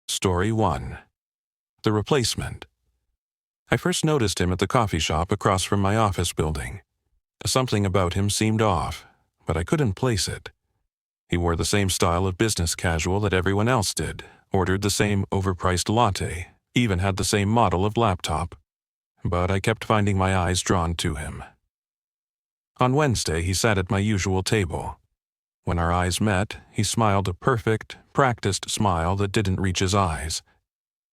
Story 1. The Replacement. I first noticed him at the coffee shop across from my office building. Something about him seemed off, but I couldn't place it. He wore the same style of business casual that everyone else did, ordered the same overpriced latte, even had the same model of laptop. But I kept finding my eyes drawn to him. On Wednesday, he sat at my usual table. When our eyes met, he smiled a perfect, practiced smile that didn't reach his eyes.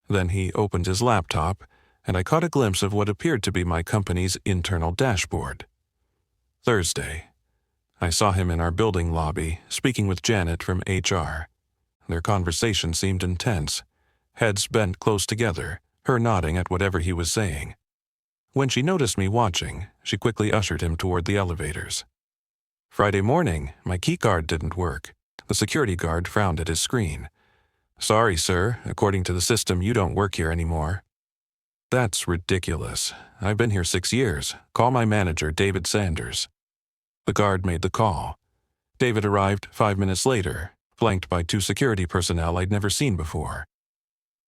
Then he opened his laptop, and I caught a glimpse of what appeared to be my company's internal dashboard. Thursday, I saw him in our building lobby, speaking with Janet from HR. Their conversation seemed intense, heads bent close together, her nodding at whatever he was saying. When she noticed me watching, she quickly ushered him toward the elevators. Friday morning, my keycard didn't work. The security guard frowned at his screen. "Sorry, sir. According to the system, you don't work here anymore." "That's ridiculous. I've been here 6 years. Call my manager, David Sanders." The guard made the call. David arrived 5 minutes later, flanked by 2 security personnel I'd never seen before.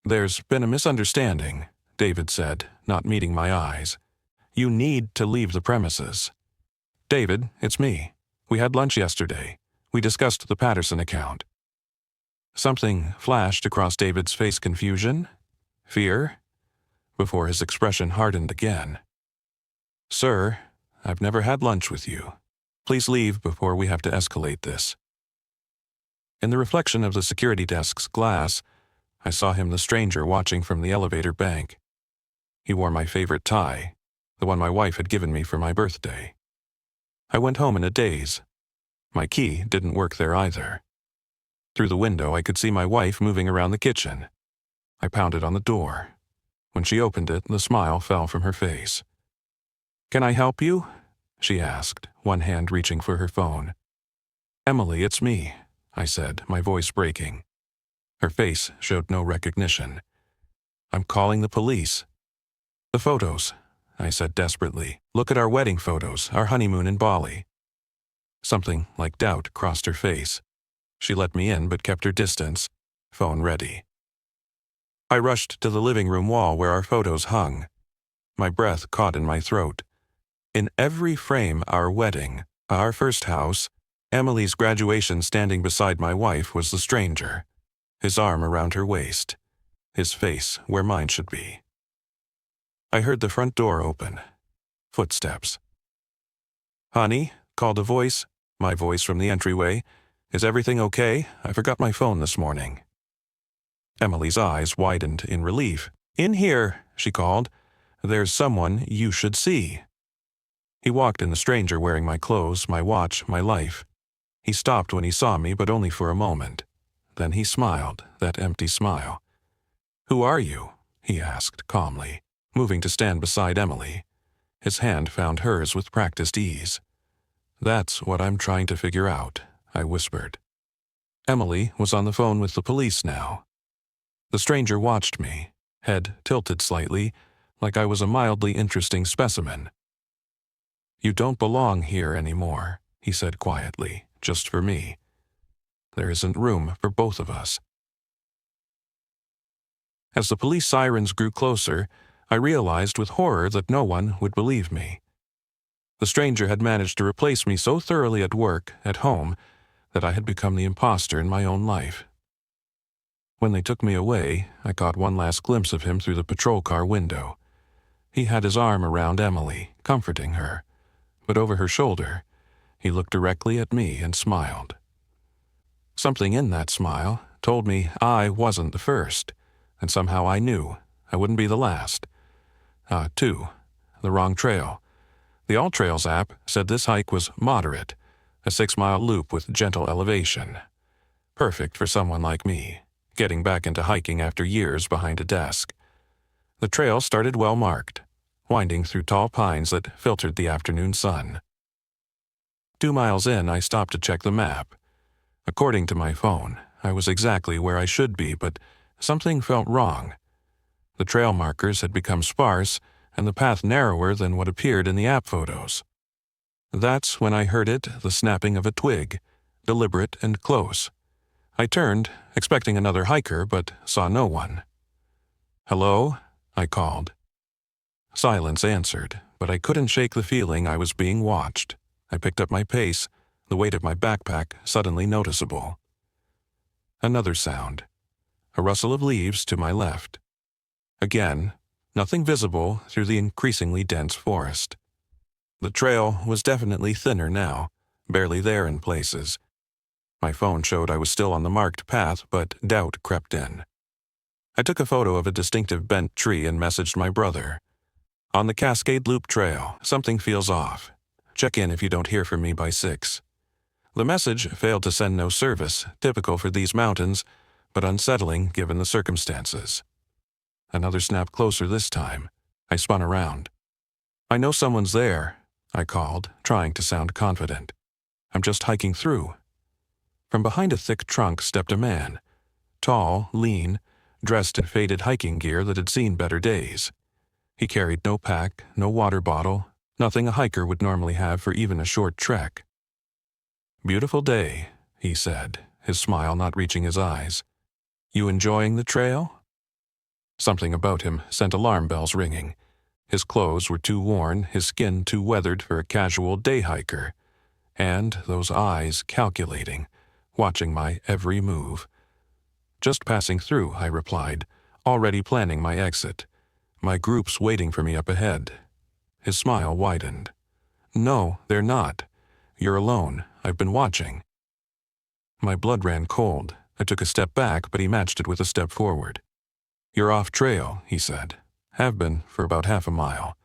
"There's been a misunderstanding," David said, not meeting my eyes. "You need to leave the premises." "David, it's me. We had lunch yesterday. We discussed the Patterson account." Something flashed across David's face: confusion? Fear? Before his expression hardened again. "Sir, I've never had lunch with you. Please leave before we have to escalate this." In the reflection of the security desk's glass, I saw him, the stranger, watching from the elevator bank. He wore my favorite tie, the one my wife had given me for my birthday. I went home in a daze. My key didn't work there either. Through the window, I could see my wife moving around the kitchen. I pounded on the door. When she opened it, the smile fell from her face. "Can I help you?" she asked, one hand reaching for her phone. "Emily, it's me," I said, my voice breaking. Her face showed no recognition. "I'm calling the police." "The photos," I said desperately. "Look at our wedding photos, our honeymoon in Bali." Something like doubt crossed her face. She let me in but kept her distance, phone ready. I rushed to the living room wall where our photos hung. My breath caught in my throat. In every frame, our wedding, our first house, Emily's graduation, standing beside my wife was the stranger, his arm around her waist, his face where mine should be. I heard the front door open. Footsteps. "Honey," called a voice, my voice from the entryway. "Is everything okay? I forgot my phone this morning." Emily's eyes widened in relief. "In here," she called. "There's someone you should see." He walked in, the stranger, wearing my clothes, my watch, my life. He stopped when he saw me, but only for a moment. Then he smiled, that empty smile. "Who are you?" he asked calmly, moving to stand beside Emily. His hand found hers with practiced ease. "That's what I'm trying to figure out," I whispered. Emily was on the phone with the police now. The stranger watched me, head tilted slightly, like I was a mildly interesting specimen. "You don't belong here anymore," he said quietly, "just for me. There isn't room for both of us." As the police sirens grew closer, I realized with horror that no one would believe me. The stranger had managed to replace me so thoroughly at work, at home, that I had become the imposter in my own life. When they took me away, I caught one last glimpse of him through the patrol car window. He had his arm around Emily, comforting her, but over her shoulder, he looked directly at me and smiled. Something in that smile told me I wasn't the first, and somehow I knew I wouldn't be the last. The wrong trail. The All Trails app said this hike was moderate, a 6-mile loop with gentle elevation. Perfect for someone like me, getting back into hiking after years behind a desk. The trail started well marked, winding through tall pines that filtered the afternoon sun. 2 miles in, I stopped to check the map. According to my phone, I was exactly where I should be, but something felt wrong. The trail markers had become sparse, and the path narrower than what appeared in the app photos. That's when I heard it, the snapping of a twig, deliberate and close. I turned, expecting another hiker, but saw no one. "Hello?" I called. Silence answered, but I couldn't shake the feeling I was being watched. I picked up my pace, the weight of my backpack suddenly noticeable. Another sound. A rustle of leaves to my left. Again, nothing visible through the increasingly dense forest. The trail was definitely thinner now, barely there in places. My phone showed I was still on the marked path, but doubt crept in. I took a photo of a distinctive bent tree and messaged my brother. "On the Cascade Loop Trail, something feels off. Check in if you don't hear from me by 6. The message failed to send no service, typical for these mountains, but unsettling given the circumstances. Another snap closer this time. I spun around. "I know someone's there," I called, trying to sound confident. "I'm just hiking through." From behind a thick trunk stepped a man. Tall, lean, dressed in faded hiking gear that had seen better days. He carried no pack, no water bottle, nothing a hiker would normally have for even a short trek. "Beautiful day," he said, his smile not reaching his eyes. "You enjoying the trail?" Something about him sent alarm bells ringing. His clothes were too worn, his skin too weathered for a casual day hiker. And those eyes calculating, watching my every move. "Just passing through," I replied, already planning my exit. "My group's waiting for me up ahead." His smile widened. "No, they're not. You're alone. I've been watching." My blood ran cold. I took a step back, but he matched it with a step forward. "You're off trail," he said. "Have been for about half a mile.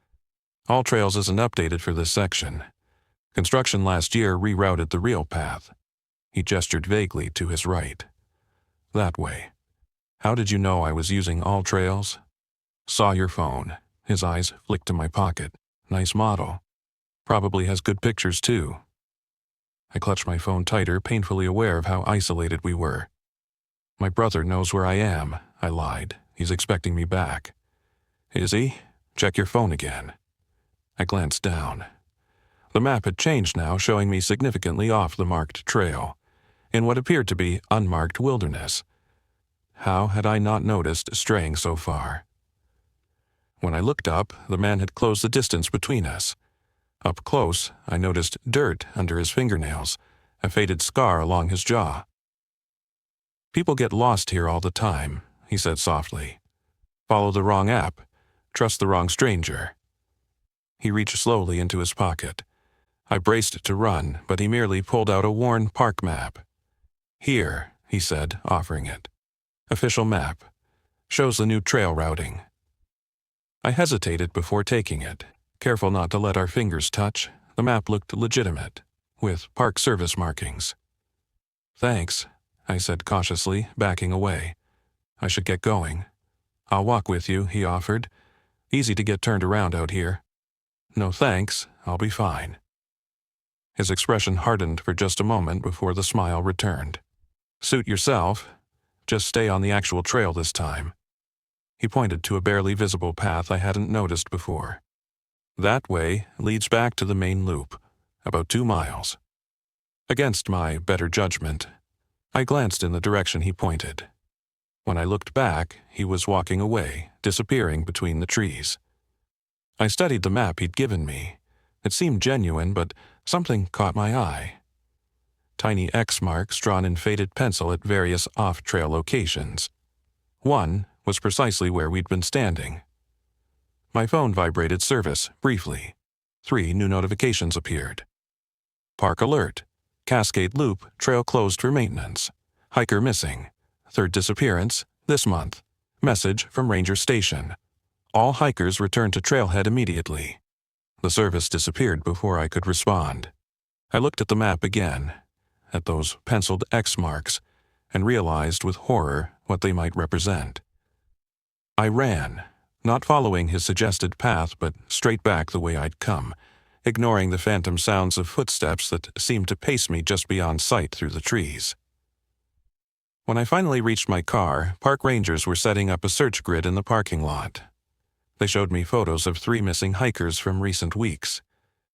All Trails isn't updated for this section. Construction last year rerouted the real path." He gestured vaguely to his right. "That way. How did you know I was using All Trails?" "Saw your phone." His eyes flicked to my pocket. "Nice model. Probably has good pictures, too." I clutched my phone tighter, painfully aware of how isolated we were. "My brother knows where I am," I lied. "He's expecting me back." "Is he? Check your phone again." I glanced down. The map had changed now, showing me significantly off the marked trail, in what appeared to be unmarked wilderness. How had I not noticed straying so far? When I looked up, the man had closed the distance between us. Up close, I noticed dirt under his fingernails, a faded scar along his jaw. "People get lost here all the time," he said softly. "Follow the wrong app. Trust the wrong stranger." He reached slowly into his pocket. I braced to run, but he merely pulled out a worn park map. "Here," he said, offering it. "Official map. Shows the new trail routing." I hesitated before taking it, careful not to let our fingers touch. The map looked legitimate, with Park Service markings. "Thanks," I said cautiously, backing away. "I should get going." "I'll walk with you," he offered. "Easy to get turned around out here." "No thanks, I'll be fine." His expression hardened for just a moment before the smile returned. "Suit yourself. Just stay on the actual trail this time." He pointed to a barely visible path I hadn't noticed before. "That way leads back to the main loop, about 2 miles." Against my better judgment, I glanced in the direction he pointed. When I looked back, he was walking away, disappearing between the trees. I studied the map he'd given me. It seemed genuine, but something caught my eye. Tiny X marks drawn in faded pencil at various off-trail locations. One was precisely where we'd been standing. My phone vibrated service, briefly. 3 new notifications appeared. Park alert. Cascade Loop, trail closed for maintenance. Hiker missing. 3rd disappearance, this month. Message from Ranger Station. All hikers return to trailhead immediately. The service disappeared before I could respond. I looked at the map again, at those penciled X marks, and realized with horror what they might represent. I ran, not following his suggested path, but straight back the way I'd come, ignoring the phantom sounds of footsteps that seemed to pace me just beyond sight through the trees. When I finally reached my car, park rangers were setting up a search grid in the parking lot. They showed me photos of 3 missing hikers from recent weeks.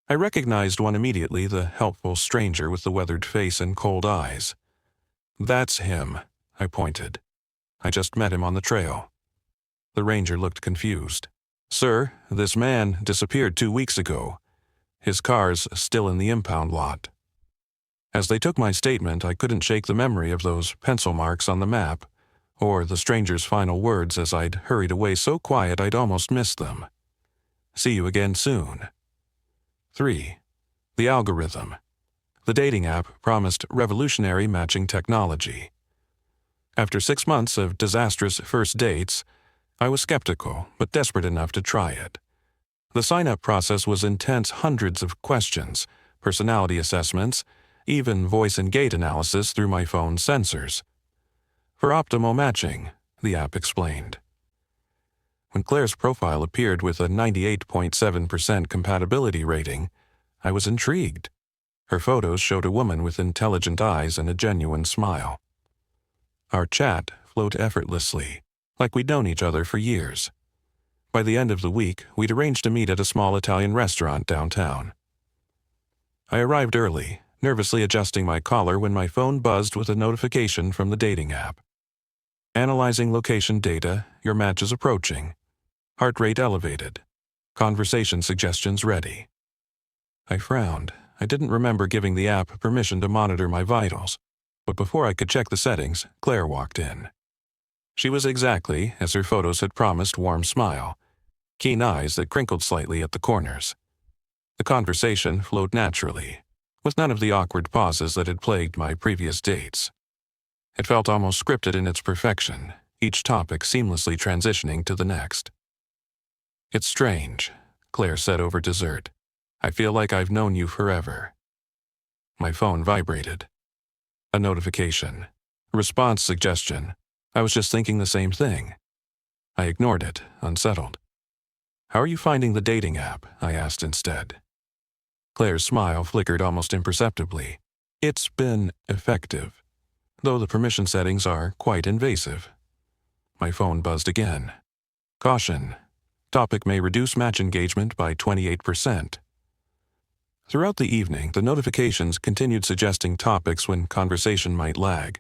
I recognized one immediately, the helpful stranger with the weathered face and cold eyes. "That's him," I pointed. "I just met him on the trail." The ranger looked confused. "Sir, this man disappeared 2 weeks ago. His car's still in the impound lot." As they took my statement, I couldn't shake the memory of those pencil marks on the map, or the stranger's final words as I'd hurried away so quiet I'd almost missed them. "See you again soon." 3. The algorithm. The dating app promised revolutionary matching technology. After 6 months of disastrous first dates, I was skeptical but desperate enough to try it. The sign-up process was intense, hundreds of questions, personality assessments, even voice and gait analysis through my phone's sensors. For optimal matching, the app explained. When Claire's profile appeared with a 98.7% compatibility rating, I was intrigued. Her photos showed a woman with intelligent eyes and a genuine smile. Our chat flowed effortlessly, like we'd known each other for years. By the end of the week, we'd arranged to meet at a small Italian restaurant downtown. I arrived early, nervously adjusting my collar when my phone buzzed with a notification from the dating app. "Analyzing location data, your match is approaching. Heart rate elevated. Conversation suggestions ready." I frowned. I didn't remember giving the app permission to monitor my vitals, but before I could check the settings, Claire walked in. She was exactly as her photos had promised, warm smile, keen eyes that crinkled slightly at the corners. The conversation flowed naturally, with none of the awkward pauses that had plagued my previous dates. It felt almost scripted in its perfection, each topic seamlessly transitioning to the next. "It's strange," Claire said over dessert. "I feel like I've known you forever." My phone vibrated. A notification. Response suggestion. I was just thinking the same thing. I ignored it, unsettled. "How are you finding the dating app?" I asked instead. Claire's smile flickered almost imperceptibly. "It's been effective, though the permission settings are quite invasive." My phone buzzed again. "Caution. Topic may reduce match engagement by 28%. Throughout the evening, the notifications continued suggesting topics when conversation might lag,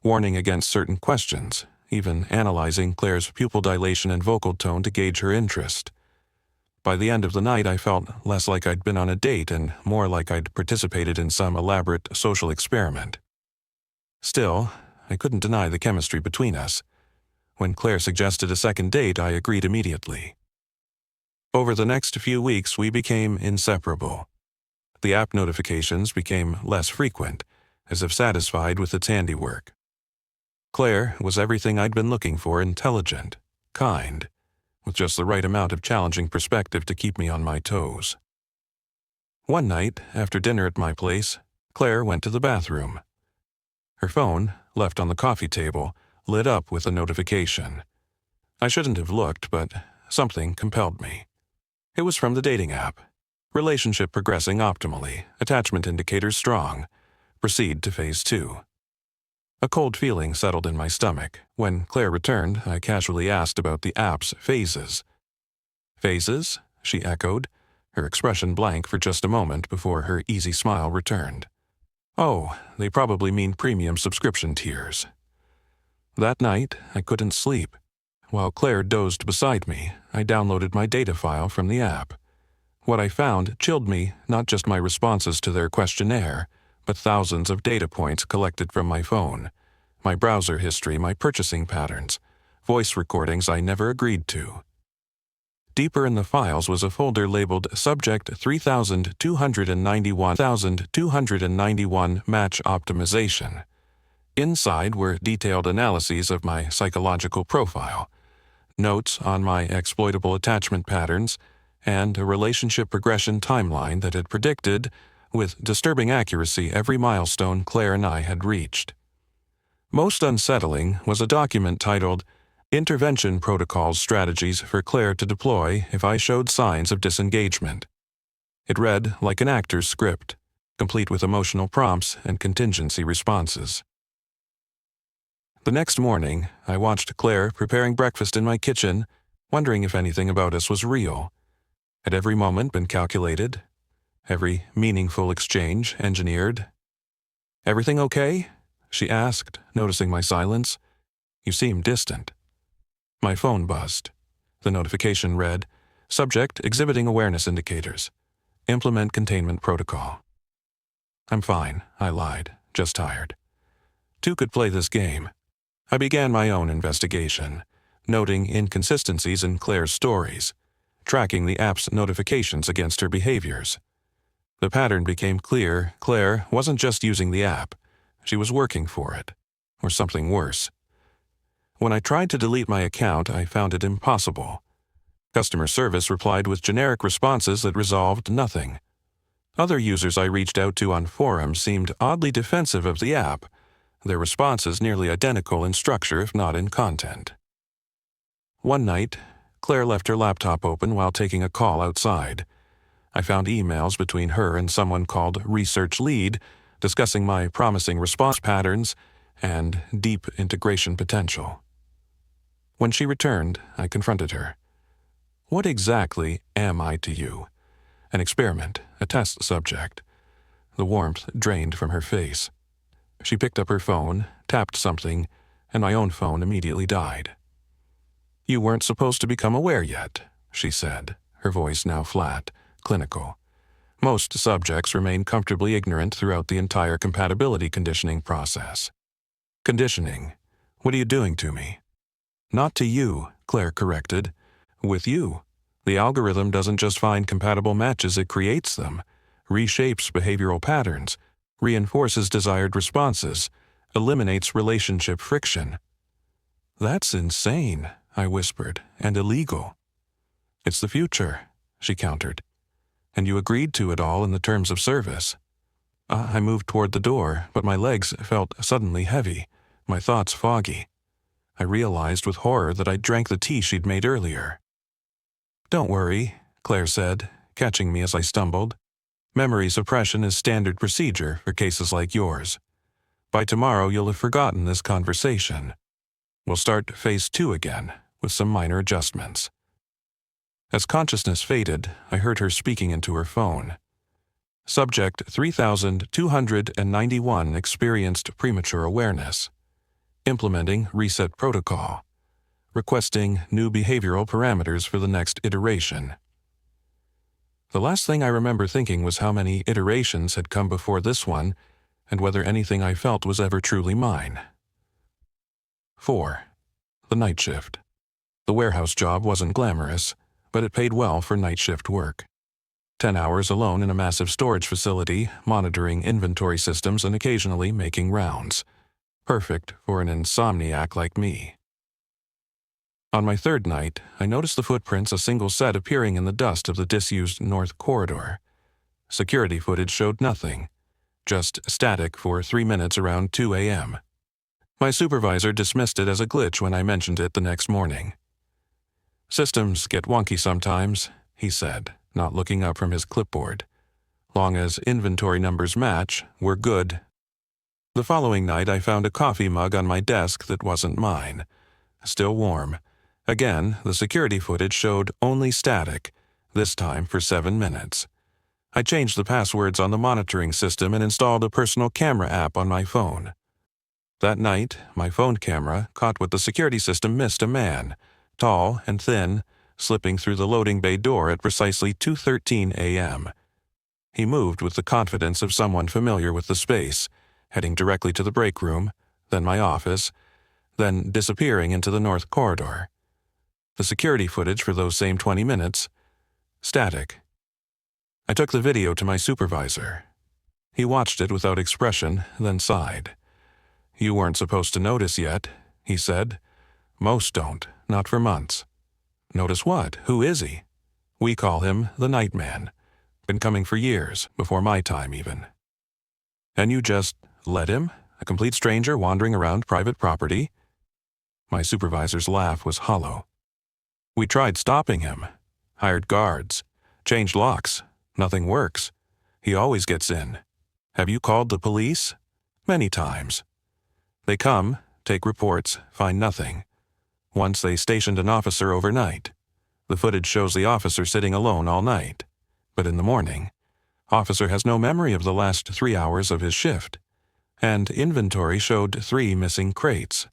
warning against certain questions, even analyzing Claire's pupil dilation and vocal tone to gauge her interest. By the end of the night, I felt less like I'd been on a date and more like I'd participated in some elaborate social experiment. Still, I couldn't deny the chemistry between us. When Claire suggested a second date, I agreed immediately. Over the next few weeks, we became inseparable. The app notifications became less frequent, as if satisfied with its handiwork. Claire was everything I'd been looking for: intelligent, kind, with just the right amount of challenging perspective to keep me on my toes. One night, after dinner at my place, Claire went to the bathroom. Her phone, left on the coffee table, lit up with a notification. I shouldn't have looked, but something compelled me. It was from the dating app. Relationship progressing optimally, attachment indicators strong. Proceed to phase 2. A cold feeling settled in my stomach. When Claire returned, I casually asked about the app's phases. "Phases?" she echoed, her expression blank for just a moment before her easy smile returned. "Oh, they probably mean premium subscription tiers." That night, I couldn't sleep. While Claire dozed beside me, I downloaded my data file from the app. What I found chilled me, not just my responses to their questionnaire, but thousands of data points collected from my phone, my browser history, my purchasing patterns, voice recordings I never agreed to. Deeper in the files was a folder labeled Subject 3291 Match Optimization. Inside were detailed analyses of my psychological profile, notes on my exploitable attachment patterns, and a relationship progression timeline that had predicted, with disturbing accuracy, every milestone Claire and I had reached. Most unsettling was a document titled Intervention Protocols Strategies for Claire to Deploy if I Showed Signs of Disengagement. It read like an actor's script, complete with emotional prompts and contingency responses. The next morning, I watched Claire preparing breakfast in my kitchen, wondering if anything about us was real. Had every moment been calculated? Every meaningful exchange engineered? "Everything okay?" she asked, noticing my silence. You seem distant. My phone buzzed. The notification read, Subject exhibiting awareness indicators. Implement containment protocol. I'm fine, I lied, just tired. Two could play this game. I began my own investigation, noting inconsistencies in Claire's stories, tracking the app's notifications against her behaviors. The pattern became clear. Claire wasn't just using the app. She was working for it, or something worse. When I tried to delete my account, I found it impossible. Customer service replied with generic responses that resolved nothing. Other users I reached out to on forums seemed oddly defensive of the app, their responses nearly identical in structure if not in content. One night, Claire left her laptop open while taking a call outside. I found emails between her and someone called Research Lead discussing my promising response patterns and deep integration potential. When she returned, I confronted her. What exactly am I to you? An experiment, a test subject. The warmth drained from her face. She picked up her phone, tapped something, and my own phone immediately died. You weren't supposed to become aware yet, she said, her voice now flat, clinical. Most subjects remain comfortably ignorant throughout the entire compatibility conditioning process. Conditioning. What are you doing to me? Not to you, Claire corrected. With you. The algorithm doesn't just find compatible matches, it creates them, reshapes behavioral patterns, reinforces desired responses, eliminates relationship friction. That's insane, I whispered, and illegal. It's the future, she countered. And you agreed to it all in the terms of service. I moved toward the door, but my legs felt suddenly heavy, my thoughts foggy. I realized with horror that I'd drank the tea she'd made earlier. Don't worry, Claire said, catching me as I stumbled. Memory suppression is standard procedure for cases like yours. By tomorrow, you'll have forgotten this conversation. We'll start phase 2 again, with some minor adjustments. As consciousness faded, I heard her speaking into her phone. Subject 3291 experienced premature awareness. Implementing reset protocol. Requesting new behavioral parameters for the next iteration. The last thing I remember thinking was how many iterations had come before this one, and whether anything I felt was ever truly mine. 4. The night shift. The warehouse job wasn't glamorous, but it paid well for night shift work. 10 hours alone in a massive storage facility, monitoring inventory systems and occasionally making rounds. Perfect for an insomniac like me. On my third night, I noticed the footprints a single set appearing in the dust of the disused north corridor. Security footage showed nothing, just static for 3 minutes around 2 a.m. My supervisor dismissed it as a glitch when I mentioned it the next morning. Systems get wonky sometimes, he said, not looking up from his clipboard. Long as inventory numbers match, we're good. The following night, I found a coffee mug on my desk that wasn't mine. Still warm. Again, the security footage showed only static, this time for 7 minutes. I changed the passwords on the monitoring system and installed a personal camera app on my phone. That night, my phone camera caught what the security system missed: a man, tall and thin, slipping through the loading bay door at precisely 2:13 a.m. He moved with the confidence of someone familiar with the space, heading directly to the break room, then my office, then disappearing into the north corridor. The security footage for those same 20 minutes, static. I took the video to my supervisor. He watched it without expression, then sighed. You weren't supposed to notice yet, he said. Most don't, not for months. Notice what? Who is he? We call him the Nightman. Been coming for years, before my time even. And you just let him? A complete stranger wandering around private property? My supervisor's laugh was hollow. We tried stopping him. Hired guards. Changed locks. Nothing works. He always gets in. Have you called the police? Many times. They come, take reports, find nothing. Once they stationed an officer overnight. The footage shows the officer sitting alone all night. But in the morning, officer has no memory of the last 3 hours of his shift. and inventory showed 3 missing crates.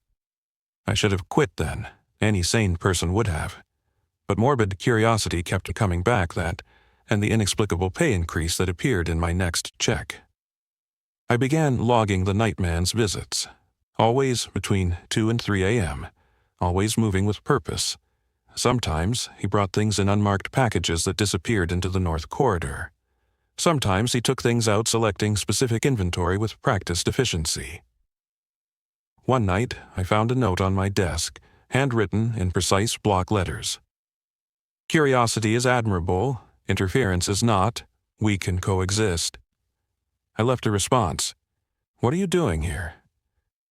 I should have quit then. Any sane person would have. But morbid curiosity kept coming back, that, and the inexplicable pay increase that appeared in my next check. I began logging the nightman's visits, always between 2 and 3 a.m., always moving with purpose. Sometimes he brought things in unmarked packages that disappeared into the North Corridor. Sometimes he took things out selecting specific inventory with practiced efficiency. One night, I found a note on my desk, handwritten in precise block letters. Curiosity is admirable, interference is not, we can coexist. I left a response. What are you doing here?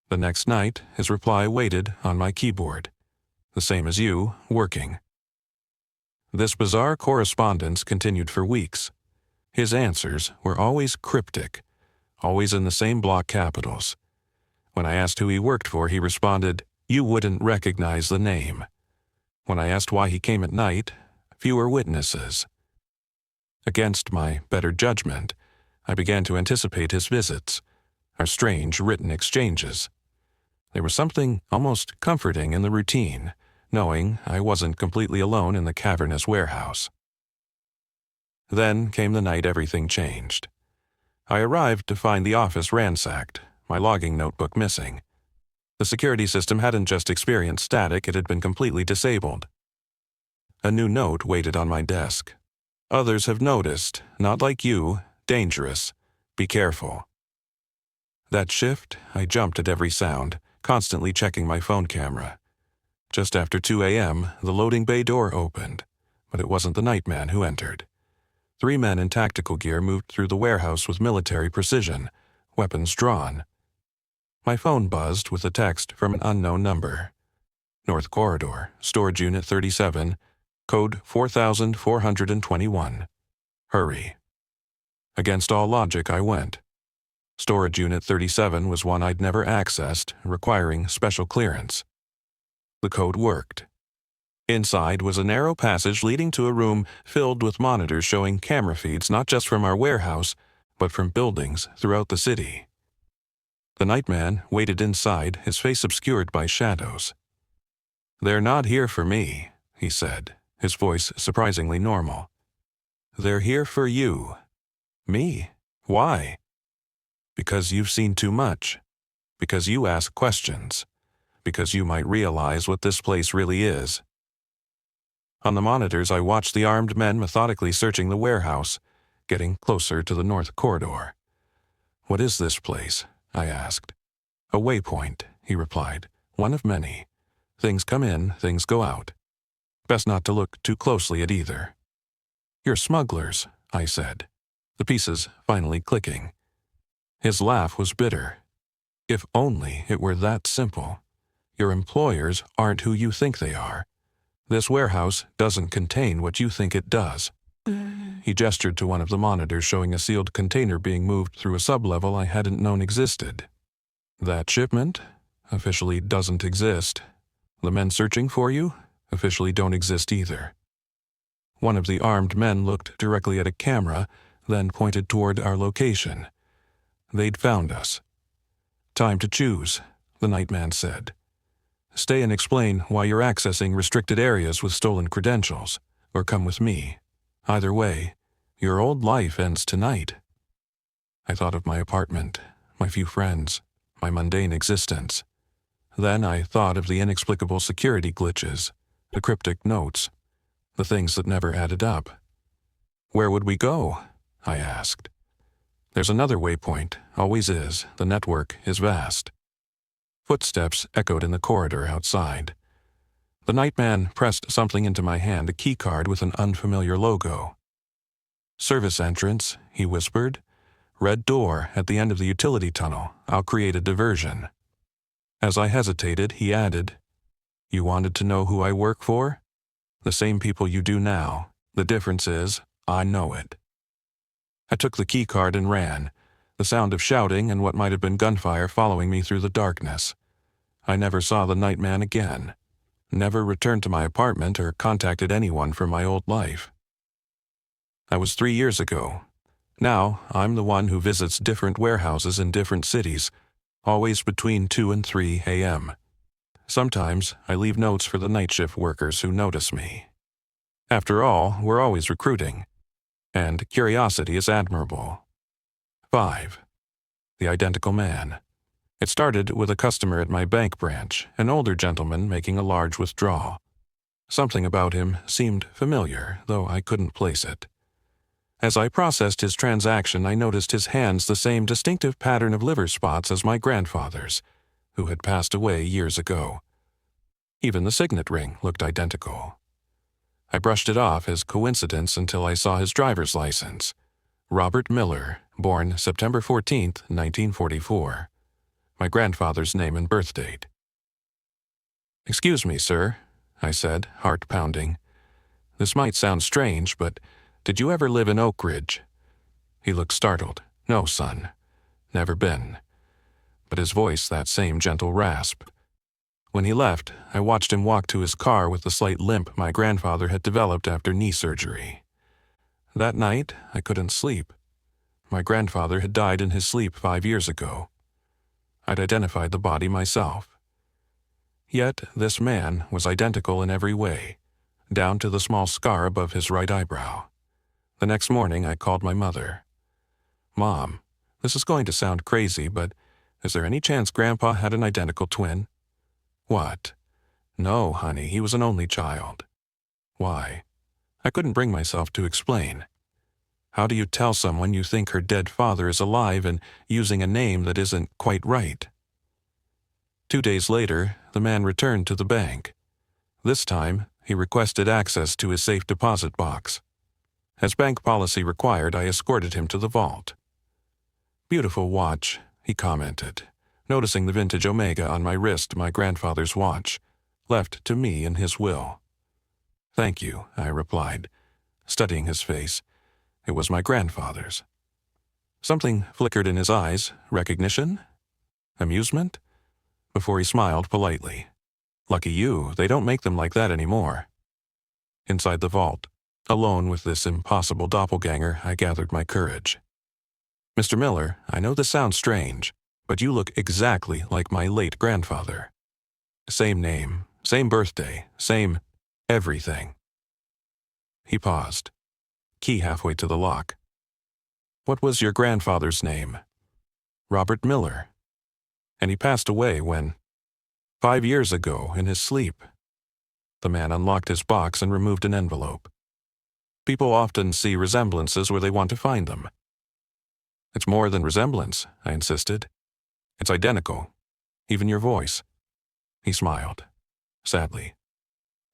The next night, his reply waited on my keyboard. The same as you, working. This bizarre correspondence continued for weeks. His answers were always cryptic, always in the same block capitals. When I asked who he worked for, he responded, "You wouldn't recognize the name." When I asked why he came at night, fewer witnesses. Against my better judgment, I began to anticipate his visits, our strange written exchanges. There was something almost comforting in the routine, knowing I wasn't completely alone in the cavernous warehouse. Then came the night everything changed. I arrived to find the office ransacked, my logging notebook missing. The security system hadn't just experienced static, it had been completely disabled. A new note waited on my desk. Others have noticed, not like you, dangerous. Be careful. That shift, I jumped at every sound, constantly checking my phone camera. Just after 2 a.m., the loading bay door opened, but it wasn't the nightman who entered. 3 men in tactical gear moved through the warehouse with military precision, weapons drawn. My phone buzzed with a text from an unknown number. North Corridor, Storage Unit 37, code 4421. Hurry. Against all logic, I went. Storage Unit 37 was one I'd never accessed, requiring special clearance. The code worked. Inside was a narrow passage leading to a room filled with monitors showing camera feeds not just from our warehouse, but from buildings throughout the city. The nightman waited inside, his face obscured by shadows. "They're not here for me," he said, his voice surprisingly normal. "They're here for you." "Me? Why?" "Because you've seen too much. Because you ask questions. Because you might realize what this place really is." On the monitors, I watched the armed men methodically searching the warehouse, getting closer to the North Corridor. "What is this place?" I asked. "A waypoint," he replied. "One of many. Things come in, things go out. Best not to look too closely at either." "You're smugglers," I said, the pieces finally clicking. His laugh was bitter. "If only it were that simple. Your employers aren't who you think they are. This warehouse doesn't contain what you think it does." He gestured to one of the monitors showing a sealed container being moved through a sublevel I hadn't known existed. "That shipment officially doesn't exist. The men searching for you officially don't exist either." One of the armed men looked directly at a camera, then pointed toward our location. They'd found us. "Time to choose," the nightman said. "Stay and explain why you're accessing restricted areas with stolen credentials, or come with me. Either way, your old life ends tonight." I thought of my apartment, my few friends, my mundane existence. Then I thought of the inexplicable security glitches, the cryptic notes, the things that never added up. "Where would we go?" I asked. "There's another waypoint, always is. The network is vast." Footsteps echoed in the corridor outside. The nightman pressed something into my hand, a keycard with an unfamiliar logo. "Service entrance," he whispered. "Red door at the end of the utility tunnel. I'll create a diversion." As I hesitated, he added, "You wanted to know who I work for? The same people you do now. The difference is, I know it." I took the keycard and ran, the sound of shouting and what might have been gunfire following me through the darkness. I never saw the nightman again. Never returned to my apartment or contacted anyone from my old life. That was 3 years ago. Now, I'm the one who visits different warehouses in different cities, always between 2 and 3 a.m. Sometimes I leave notes for the night shift workers who notice me. After all, we're always recruiting, and curiosity is admirable. 5. The identical man. It started with a customer at my bank branch, an older gentleman making a large withdrawal. Something about him seemed familiar, though I couldn't place it. As I processed his transaction, I noticed his hands the same distinctive pattern of liver spots as my grandfather's, who had passed away years ago. Even the signet ring looked identical. I brushed it off as coincidence until I saw his driver's license. Robert Miller, born September 14, 1944. My grandfather's name and birth date. "Excuse me, sir," I said, heart pounding. "This might sound strange, but did you ever live in Oak Ridge?" He looked startled. "No, son. Never been." But his voice that same gentle rasp. When he left, I watched him walk to his car with the slight limp my grandfather had developed after knee surgery. That night, I couldn't sleep. My grandfather had died in his sleep 5 years ago. I'd identified the body myself. Yet this man was identical in every way, down to the small scar above his right eyebrow. The next morning, I called my mother. "Mom, this is going to sound crazy, but is there any chance Grandpa had an identical twin?" "What?" "No, honey, he was an only child." "Why?" I couldn't bring myself to explain. How do you tell someone you think her dead father is alive and using a name that isn't quite right? 2 days later, the man returned to the bank. This time, he requested access to his safe deposit box. As bank policy required, I escorted him to the vault. "Beautiful watch," he commented, noticing the vintage Omega on my wrist, my grandfather's watch, left to me in his will. "Thank you," I replied, studying his face. It was my grandfather's. Something flickered in his eyes. Recognition? Amusement? Before he smiled politely. "Lucky you, they don't make them like that anymore." Inside the vault, alone with this impossible doppelganger, I gathered my courage. "Mr. Miller, I know this sounds strange, but you look exactly like my late grandfather. Same name, same birthday, same everything." He paused. Key halfway to the lock. "What was your grandfather's name?" "Robert Miller. And he passed away when?" "5 years ago, in his sleep." The man unlocked his box and removed an envelope. People often see resemblances where they want to find them. "It's more than resemblance," I insisted. "It's identical. Even your voice." He smiled, sadly.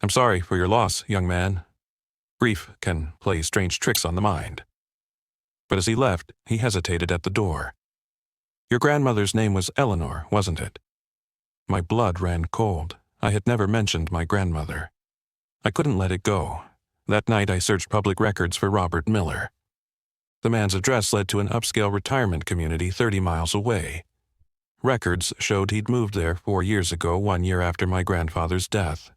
"I'm sorry for your loss, young man. Grief can play strange tricks on the mind." But as he left, he hesitated at the door. "Your grandmother's name was Eleanor, wasn't it?" My blood ran cold. I had never mentioned my grandmother. I couldn't let it go. That night I searched public records for Robert Miller. The man's address led to an upscale retirement community 30 miles away. Records showed he'd moved there 4 years ago, 1 year after my grandfather's death.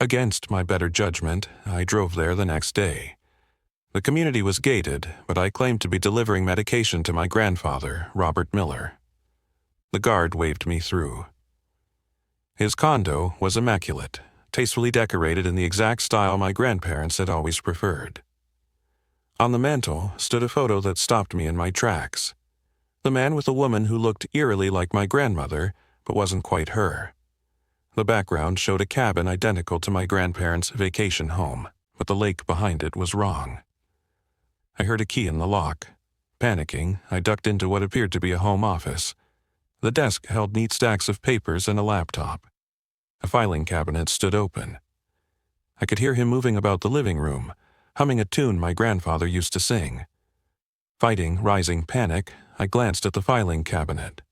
Against my better judgment, I drove there the next day. The community was gated, but I claimed to be delivering medication to my grandfather, Robert Miller. The guard waved me through. His condo was immaculate, tastefully decorated in the exact style my grandparents had always preferred. On the mantel stood a photo that stopped me in my tracks. The man with a woman who looked eerily like my grandmother, but wasn't quite her. The background showed a cabin identical to my grandparents' vacation home, but the lake behind it was wrong. I heard a key in the lock. Panicking, I ducked into what appeared to be a home office. The desk held neat stacks of papers and a laptop. A filing cabinet stood open. I could hear him moving about the living room, humming a tune my grandfather used to sing. Fighting rising panic, I glanced at the filing cabinet.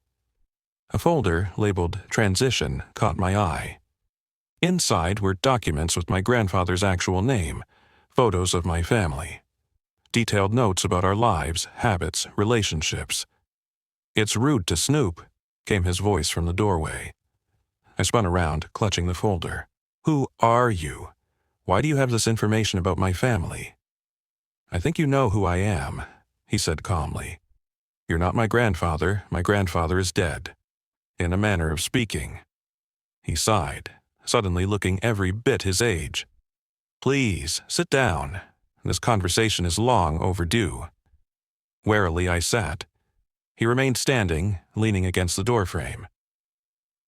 A folder labeled Transition caught my eye. Inside were documents with my grandfather's actual name, photos of my family, detailed notes about our lives, habits, relationships. "It's rude to snoop," came his voice from the doorway. I spun around, clutching the folder. "Who are you? Why do you have this information about my family?" "I think you know who I am," he said calmly. You're not my grandfather is dead. In a manner of speaking. He sighed, suddenly looking every bit his age. Please, sit down. This conversation is long overdue. Warily I sat. He remained standing, leaning against the doorframe.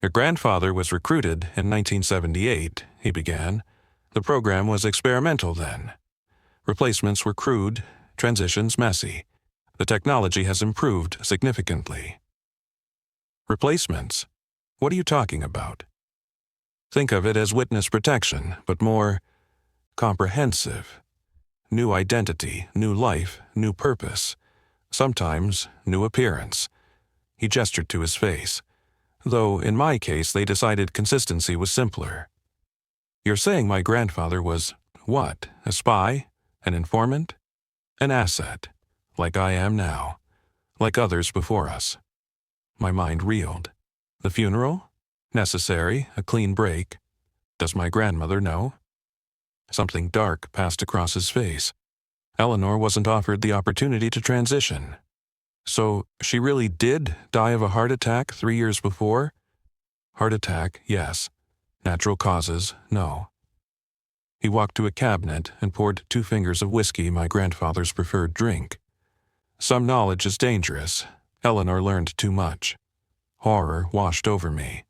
Your grandfather was recruited in 1978, he began. The program was experimental then. Replacements were crude, transitions messy. The technology has improved significantly. Replacements? What are you talking about? Think of it as witness protection, but more comprehensive. New identity, new life, new purpose. Sometimes new appearance. He gestured to his face. Though in my case they decided consistency was simpler. You're saying my grandfather was what? A spy? An informant? An asset, like I am now, like others before us. My mind reeled. The funeral? Necessary, a clean break. Does my grandmother know? Something dark passed across his face. Eleanor wasn't offered the opportunity to transition. So she really did die of a heart attack 3 years before? Heart attack, yes. Natural causes, no. He walked to a cabinet and poured 2 fingers of whiskey, my grandfather's preferred drink. Some knowledge is dangerous. Eleanor learned too much. Horror washed over me.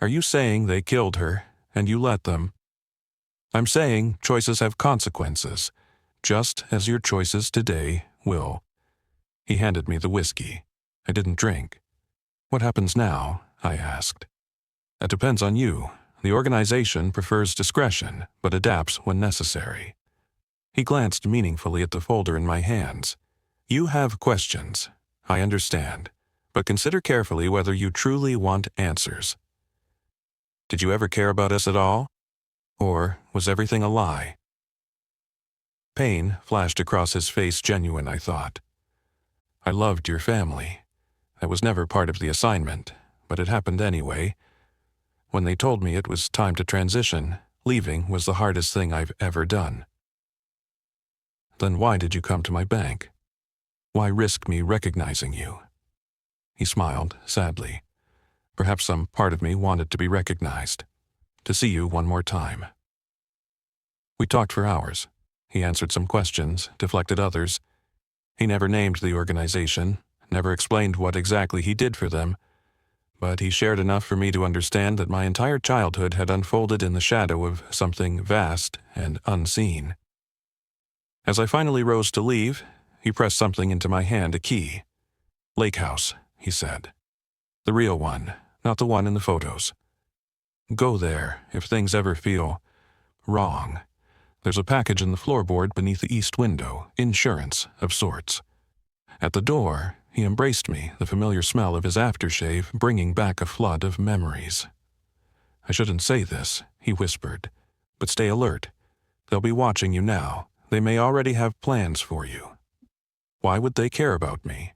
Are you saying they killed her, and you let them? I'm saying choices have consequences, just as your choices today will. He handed me the whiskey. I didn't drink. What happens now? I asked. That depends on you. The organization prefers discretion, but adapts when necessary. He glanced meaningfully at the folder in my hands. You have questions. I understand. But consider carefully whether you truly want answers. Did you ever care about us at all? Or was everything a lie? Pain flashed across his face, genuine, I thought. I loved your family. That was never part of the assignment, but it happened anyway. When they told me it was time to transition, leaving was the hardest thing I've ever done. Then why did you come to my bank? Why risk me recognizing you? He smiled, sadly. Perhaps some part of me wanted to be recognized, to see you one more time. We talked for hours. He answered some questions, deflected others. He never named the organization, never explained what exactly he did for them, but he shared enough for me to understand that my entire childhood had unfolded in the shadow of something vast and unseen. As I finally rose to leave, he pressed something into my hand, a key. Lake House, he said. The real one, not the one in the photos. Go there if things ever feel wrong. There's a package in the floorboard beneath the east window, insurance of sorts. At the door, he embraced me, the familiar smell of his aftershave bringing back a flood of memories. I shouldn't say this, he whispered, but stay alert. They'll be watching you now. They may already have plans for you. Why would they care about me?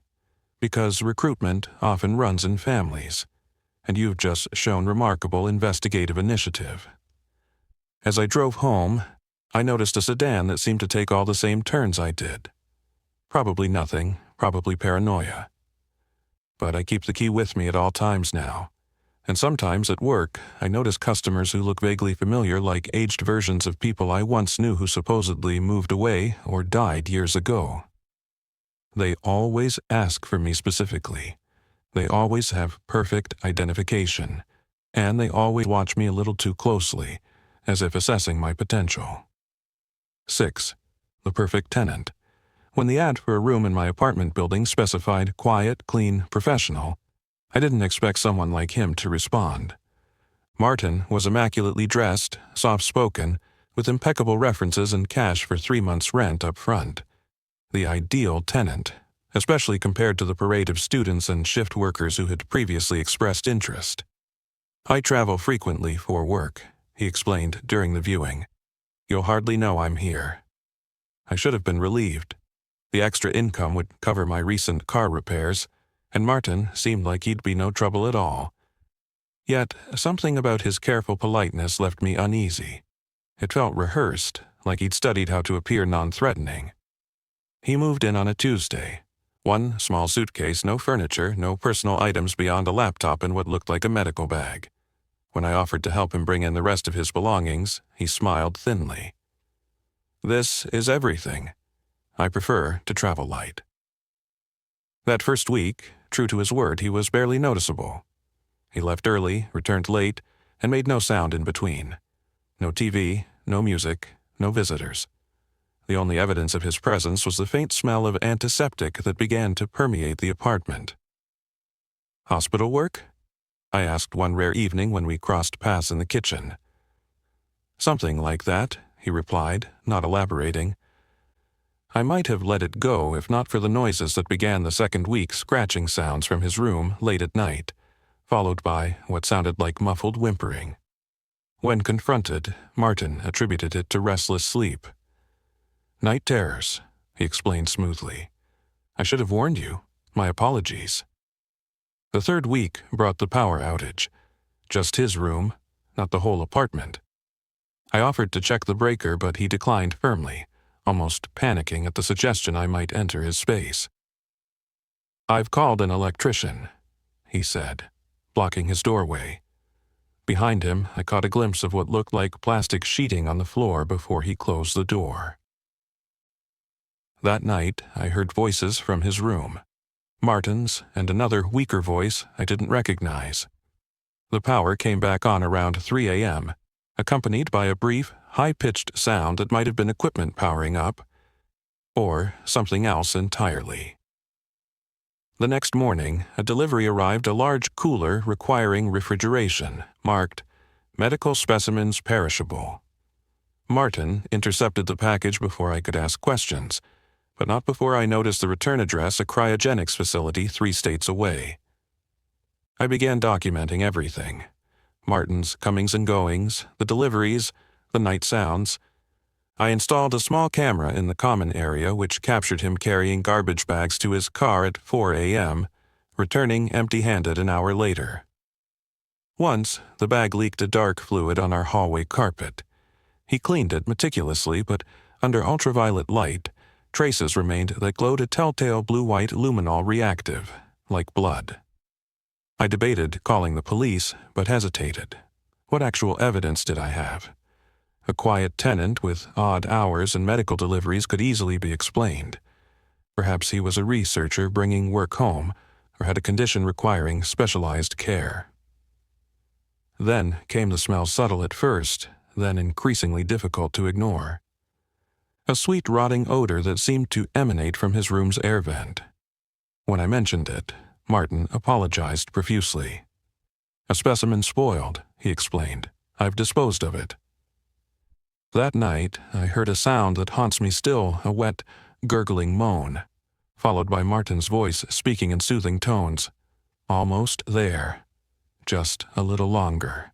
Because recruitment often runs in families, and you've just shown remarkable investigative initiative. As I drove home, I noticed a sedan that seemed to take all the same turns I did. Probably nothing, probably paranoia. But I keep the key with me at all times now, and sometimes at work I notice customers who look vaguely familiar, like aged versions of people I once knew who supposedly moved away or died years ago. They always ask for me specifically. They always have perfect identification, and they always watch me a little too closely, as if assessing my potential. 6. The perfect tenant. When the ad for a room in my apartment building specified quiet, clean, professional, I didn't expect someone like him to respond. Martin was immaculately dressed, soft-spoken, with impeccable references and cash for 3 months' rent up front. The ideal tenant, especially compared to the parade of students and shift workers who had previously expressed interest. I travel frequently for work, he explained during the viewing. You'll hardly know I'm here. I should have been relieved. The extra income would cover my recent car repairs, and Martin seemed like he'd be no trouble at all. Yet something about his careful politeness left me uneasy. It felt rehearsed, like he'd studied how to appear non-threatening. He moved in on a Tuesday. One small suitcase, no furniture, no personal items beyond a laptop and what looked like a medical bag. When I offered to help him bring in the rest of his belongings, he smiled thinly. "This is everything. I prefer to travel light." That first week, true to his word, he was barely noticeable. He left early, returned late, and made no sound in between. No TV, no music, no visitors. The only evidence of his presence was the faint smell of antiseptic that began to permeate the apartment. "Hospital work?" I asked one rare evening when we crossed paths in the kitchen. "Something like that," he replied, not elaborating. I might have let it go if not for the noises that began the second week, scratching sounds from his room late at night, followed by what sounded like muffled whimpering. When confronted, Martin attributed it to restless sleep. "Night terrors," he explained smoothly. "I should have warned you. My apologies." The third week brought the power outage. Just his room, not the whole apartment. I offered to check the breaker, but he declined firmly, almost panicking at the suggestion I might enter his space. "I've called an electrician," he said, blocking his doorway. Behind him, I caught a glimpse of what looked like plastic sheeting on the floor before he closed the door. That night, I heard voices from his room. Martin's and another weaker voice I didn't recognize. The power came back on around 3 a.m., accompanied by a brief, high-pitched sound that might have been equipment powering up, or something else entirely. The next morning, a delivery arrived, a large cooler requiring refrigeration, marked "Medical Specimens Perishable." Martin intercepted the package before I could ask questions, but not before I noticed the return address, a cryogenics facility 3 states away. I began documenting everything. Martin's comings and goings, the deliveries, the night sounds. I installed a small camera in the common area which captured him carrying garbage bags to his car at 4 a.m., returning empty-handed an hour later. Once, the bag leaked a dark fluid on our hallway carpet. He cleaned it meticulously, but under ultraviolet light, traces remained that glowed a telltale blue-white luminol reactive, like blood. I debated calling the police, but hesitated. What actual evidence did I have? A quiet tenant with odd hours and medical deliveries could easily be explained. Perhaps he was a researcher bringing work home, or had a condition requiring specialized care. Then came the smell, subtle at first, then increasingly difficult to ignore. A sweet rotting odor that seemed to emanate from his room's air vent. When I mentioned it, Martin apologized profusely. "A specimen spoiled," he explained. "I've disposed of it." That night, I heard a sound that haunts me still, a wet, gurgling moan, followed by Martin's voice speaking in soothing tones. "Almost there. Just a little longer."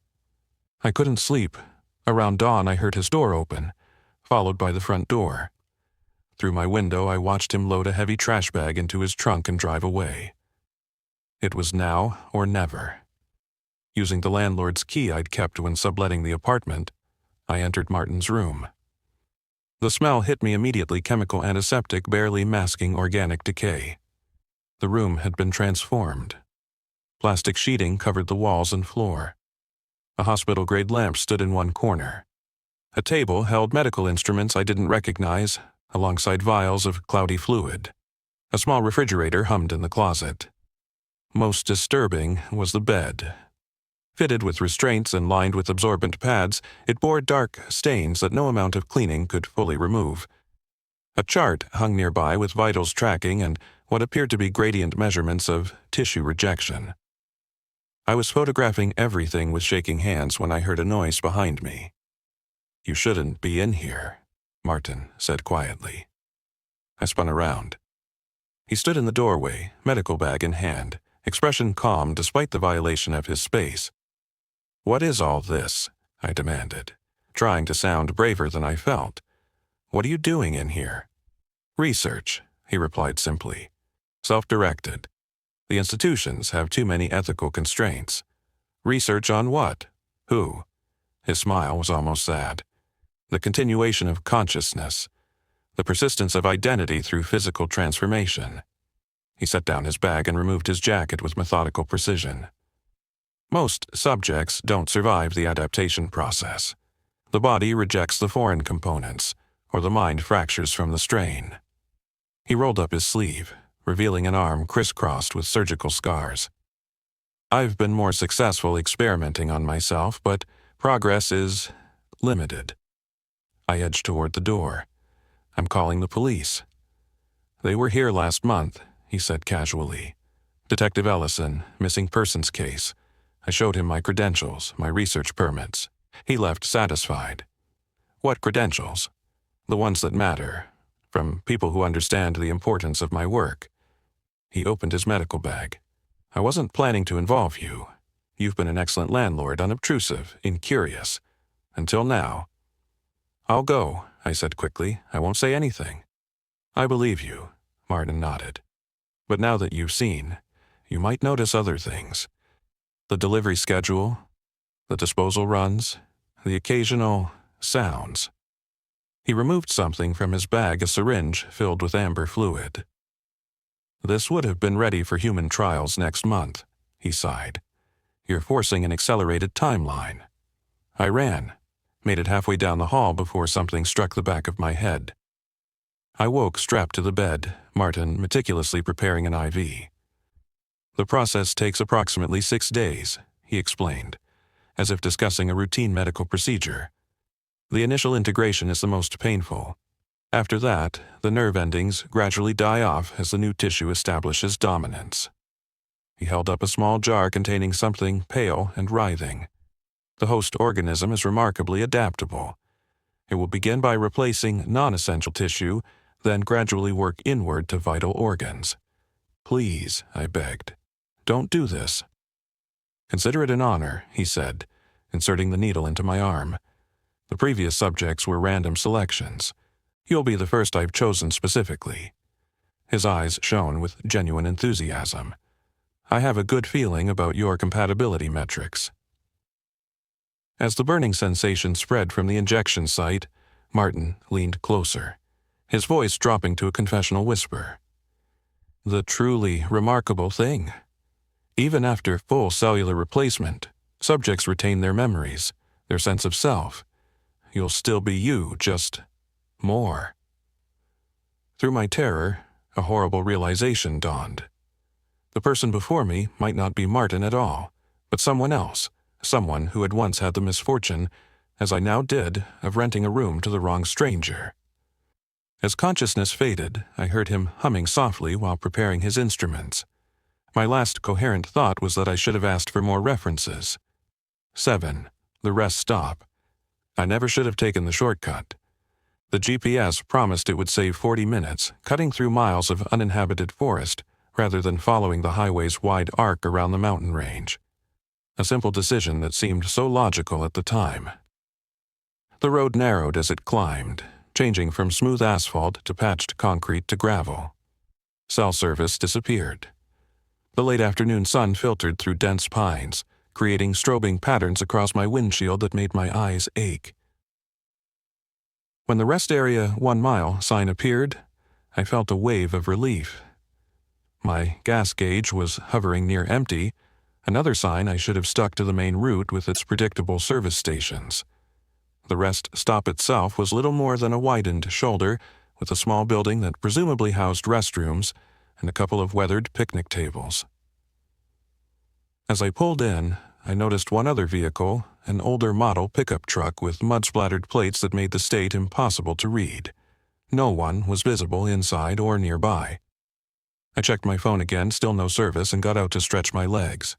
I couldn't sleep. Around dawn, I heard his door open, followed by the front door. Through my window, I watched him load a heavy trash bag into his trunk and drive away. It was now or never. Using the landlord's key I'd kept when subletting the apartment, I entered Martin's room. The smell hit me immediately, chemical antiseptic barely masking organic decay. The room had been transformed. Plastic sheeting covered the walls and floor. A hospital-grade lamp stood in one corner. A table held medical instruments I didn't recognize, alongside vials of cloudy fluid. A small refrigerator hummed in the closet. Most disturbing was the bed. Fitted with restraints and lined with absorbent pads, it bore dark stains that no amount of cleaning could fully remove. A chart hung nearby with vitals tracking and what appeared to be gradient measurements of tissue rejection. I was photographing everything with shaking hands when I heard a noise behind me. "You shouldn't be in here," Martin said quietly. I spun around. He stood in the doorway, medical bag in hand, expression calm despite the violation of his space. "What is all this?" I demanded, trying to sound braver than I felt. "What are you doing in here?" "Research," he replied simply. "Self-directed. The institutions have too many ethical constraints." "Research on what? Who?" His smile was almost sad. "The continuation of consciousness. The persistence of identity through physical transformation." He set down his bag and removed his jacket with methodical precision. Most subjects don't survive the adaptation process. The body rejects the foreign components, or the mind fractures from the strain. He rolled up his sleeve, revealing an arm crisscrossed with surgical scars. I've been more successful experimenting on myself, but progress is limited. I edged toward the door. I'm calling the police. They were here last month, he said casually. Detective Ellison, missing persons case. I showed him my credentials, my research permits. He left satisfied. What credentials? The ones that matter, from people who understand the importance of my work. He opened his medical bag. I wasn't planning to involve you. You've been an excellent landlord, unobtrusive, incurious. Until now. I'll go, I said quickly. I won't say anything. I believe you, Martin nodded. But now that you've seen, you might notice other things. The delivery schedule, the disposal runs, the occasional sounds. He removed something from his bag, a syringe filled with amber fluid. This would have been ready for human trials next month, he sighed. You're forcing an accelerated timeline. I ran, made it halfway down the hall before something struck the back of my head. I woke strapped to the bed, Martin meticulously preparing an IV. The process takes approximately 6 days, he explained, as if discussing a routine medical procedure. The initial integration is the most painful. After that, the nerve endings gradually die off as the new tissue establishes dominance. He held up a small jar containing something pale and writhing. The host organism is remarkably adaptable. It will begin by replacing non-essential tissue, then gradually work inward to vital organs. Please, I begged, don't do this. Consider it an honor, he said, inserting the needle into my arm. The previous subjects were random selections. You'll be the first I've chosen specifically. His eyes shone with genuine enthusiasm. I have a good feeling about your compatibility metrics. As the burning sensation spread from the injection site, Martin leaned closer, his voice dropping to a confessional whisper. The truly remarkable thing. Even after full cellular replacement, subjects retain their memories, their sense of self. You'll still be you, just more. Through my terror, a horrible realization dawned. The person before me might not be Martin at all, but someone else, someone who had once had the misfortune, as I now did, of renting a room to the wrong stranger. As consciousness faded, I heard him humming softly while preparing his instruments. My last coherent thought was that I should have asked for more references. 7. The rest stop. I never should have taken the shortcut. The GPS promised it would save 40 minutes, cutting through miles of uninhabited forest, rather than following the highway's wide arc around the mountain range. A simple decision that seemed so logical at the time. The road narrowed as it climbed, changing from smooth asphalt to patched concrete to gravel. Cell service disappeared. The late afternoon sun filtered through dense pines, creating strobing patterns across my windshield that made my eyes ache. When the rest area 1 mile sign appeared, I felt a wave of relief. My gas gauge was hovering near empty, another sign I should have stuck to the main route with its predictable service stations. The rest stop itself was little more than a widened shoulder, with a small building that presumably housed restrooms and a couple of weathered picnic tables. As I pulled in, I noticed one other vehicle, an older model pickup truck with mud-splattered plates that made the state impossible to read. No one was visible inside or nearby. I checked my phone again, still no service, and got out to stretch my legs.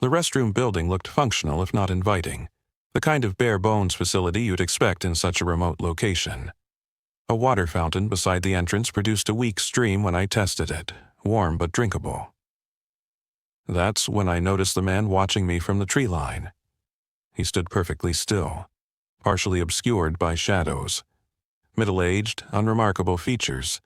The restroom building looked functional if not inviting, the kind of bare-bones facility you'd expect in such a remote location. A water fountain beside the entrance produced a weak stream when I tested it, warm but drinkable. That's when I noticed the man watching me from the tree line. He stood perfectly still, partially obscured by shadows. Middle-aged, unremarkable features,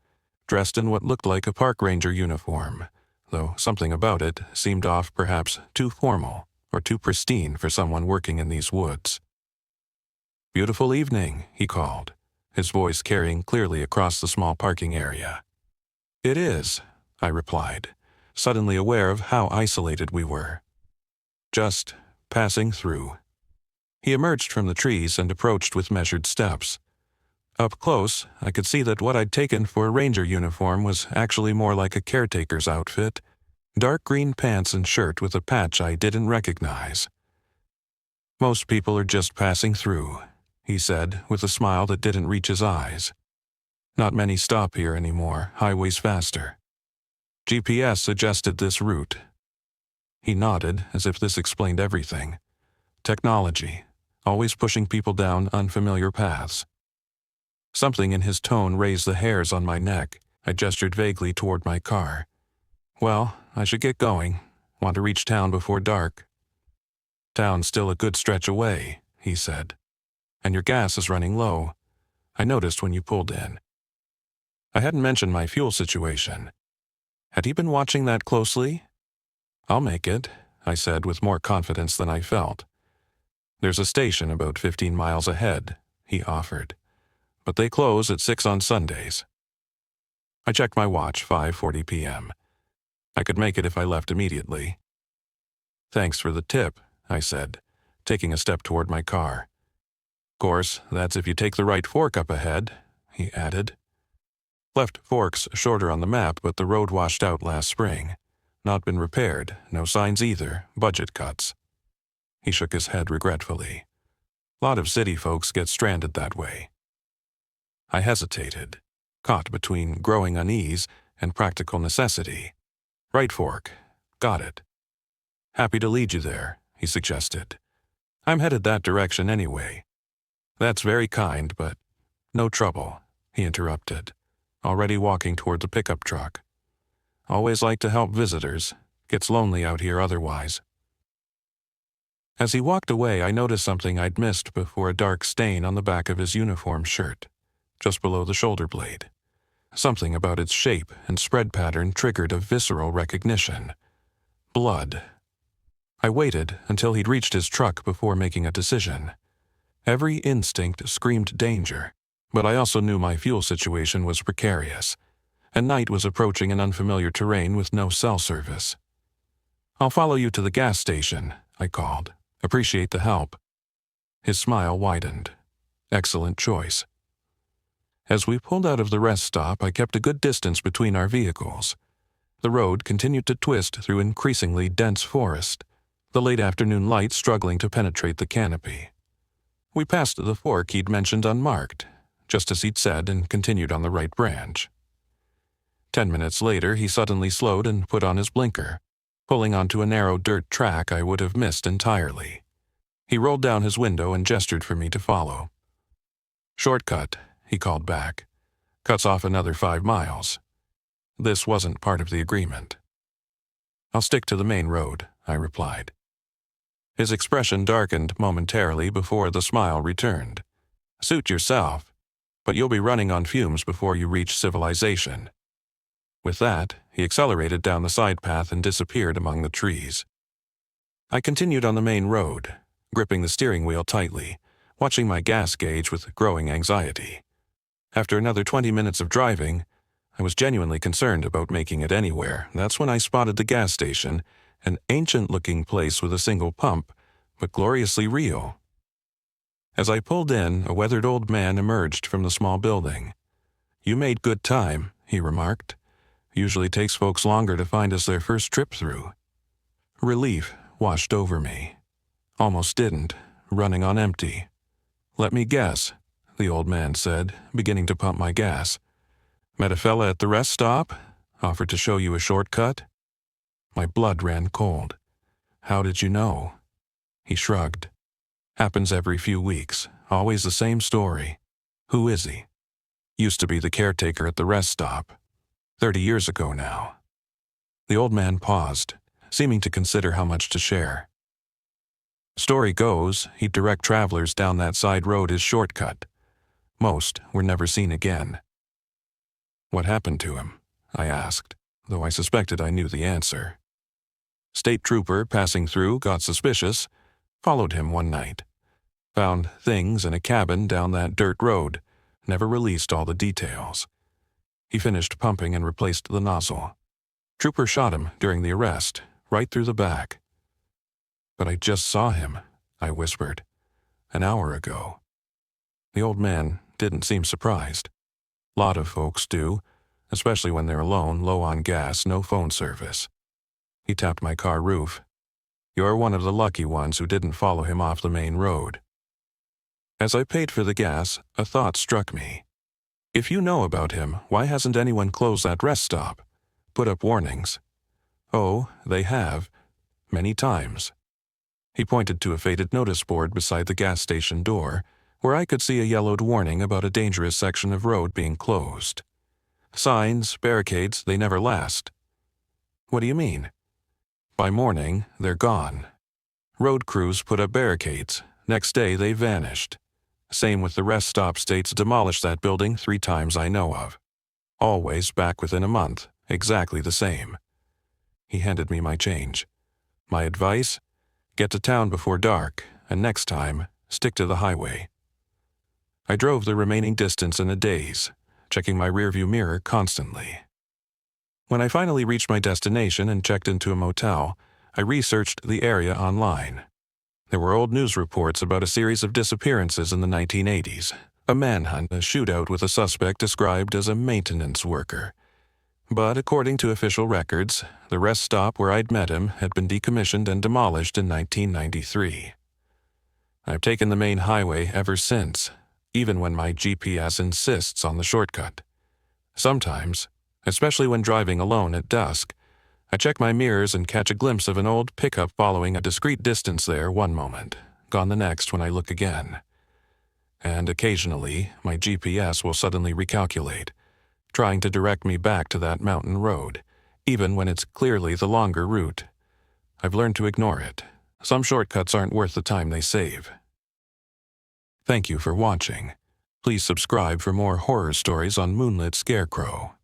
dressed in what looked like a park ranger uniform, though something about it seemed off, perhaps too formal or too pristine for someone working in these woods. "Beautiful evening," he called, his voice carrying clearly across the small parking area. "It is," I replied, suddenly aware of how isolated we were. Just passing through. He emerged from the trees and approached with measured steps. Up close, I could see that what I'd taken for a ranger uniform was actually more like a caretaker's outfit. Dark green pants and shirt with a patch I didn't recognize. "Most people are just passing through," he said, with a smile that didn't reach his eyes. "Not many stop here anymore, highways faster. GPS suggested this route." He nodded, as if this explained everything. Technology, always pushing people down unfamiliar paths. Something in his tone raised the hairs on my neck. I gestured vaguely toward my car. "Well, I should get going. Want to reach town before dark." "Town's still a good stretch away," he said. "And your gas is running low. I noticed when you pulled in." I hadn't mentioned my fuel situation. Had he been watching that closely? "I'll make it," I said with more confidence than I felt. "There's a station about 15 miles ahead," he offered. "But they close at 6 on Sundays." I checked my watch, 5:40 p.m. I could make it if I left immediately. "Thanks for the tip," I said, taking a step toward my car. "Course, that's if you take the right fork up ahead," he added. Left fork's shorter on the map, but the road washed out last spring. Not been repaired, no signs either, budget cuts. He shook his head regretfully. Lot of city folks get stranded that way. I hesitated, caught between growing unease and practical necessity. "Right fork. Got it." "Happy to lead you there," he suggested. "I'm headed that direction anyway." "That's very kind, but—" "No trouble," he interrupted, already walking toward the pickup truck. "Always like to help visitors. Gets lonely out here otherwise." As he walked away, I noticed something I'd missed before: a dark stain on the back of his uniform shirt, just below the shoulder blade. Something about its shape and spread pattern triggered a visceral recognition. Blood. I waited until he'd reached his truck before making a decision. Every instinct screamed danger, but I also knew my fuel situation was precarious, and night was approaching in unfamiliar terrain with no cell service. "I'll follow you to the gas station," I called. "Appreciate the help." His smile widened. Excellent choice. As we pulled out of the rest stop, I kept a good distance between our vehicles. The road continued to twist through increasingly dense forest, the late afternoon light struggling to penetrate the canopy. We passed the fork he'd mentioned unmarked, just as he'd said, and continued on the right branch. 10 minutes later, he suddenly slowed and put on his blinker, pulling onto a narrow dirt track I would have missed entirely. He rolled down his window and gestured for me to follow. "Shortcut," he called back. "Cuts off another 5 miles. This wasn't part of the agreement." "I'll stick to the main road," I replied. His expression darkened momentarily before the smile returned. "Suit yourself, but you'll be running on fumes before you reach civilization." With that, he accelerated down the side path and disappeared among the trees. I continued on the main road, gripping the steering wheel tightly, watching my gas gauge with growing anxiety. After another 20 minutes of driving, I was genuinely concerned about making it anywhere. That's when I spotted the gas station, an ancient-looking place with a single pump, but gloriously real. As I pulled in, a weathered old man emerged from the small building. "You made good time," he remarked. "Usually takes folks longer to find us their first trip through." Relief washed over me. Almost didn't, running on empty. "Let me guess," the old man said, beginning to pump my gas. "Met a fella at the rest stop? Offered to show you a shortcut?" My blood ran cold. "How did you know?" He shrugged. "Happens every few weeks. Always the same story." "Who is he?" "Used to be the caretaker at the rest stop. 30 years ago now." The old man paused, seeming to consider how much to share. "Story goes, he'd direct travelers down that side road as shortcut. Most were never seen again." "What happened to him?" I asked, though I suspected I knew the answer. "State trooper passing through got suspicious, followed him one night. Found things in a cabin down that dirt road, never released all the details." He finished pumping and replaced the nozzle. Trooper shot him during the arrest, right through the back. But I just saw him, I whispered, an hour ago. The old man didn't seem surprised. Lot of folks do, especially when they're alone, low on gas, no phone service. He tapped my car roof. You're one of the lucky ones who didn't follow him off the main road. As I paid for the gas, a thought struck me. If you know about him, why hasn't anyone closed that rest stop? Put up warnings? Oh, they have. Many times. He pointed to a faded notice board beside the gas station door, where I could see a yellowed warning about a dangerous section of road being closed. Signs, barricades, they never last. What do you mean? By morning, they're gone. Road crews put up barricades. Next day, they vanished. Same with the rest stop. States demolished that building 3 times I know of. Always back within a month, exactly the same. He handed me my change. My advice? Get to town before dark, and next time, stick to the highway. I drove the remaining distance in a daze, checking my rearview mirror constantly. When I finally reached my destination and checked into a motel, I researched the area online. There were old news reports about a series of disappearances in the 1980s, a manhunt, a shootout with a suspect described as a maintenance worker. But according to official records, the rest stop where I'd met him had been decommissioned and demolished in 1993. I've taken the main highway ever since, even when my GPS insists on the shortcut. Sometimes, especially when driving alone at dusk, I check my mirrors and catch a glimpse of an old pickup following a discreet distance there one moment, gone the next when I look again. And occasionally, my GPS will suddenly recalculate, trying to direct me back to that mountain road, even when it's clearly the longer route. I've learned to ignore it. Some shortcuts aren't worth the time they save. Thank you for watching. Please subscribe for more horror stories on Moonlit Scarecrow.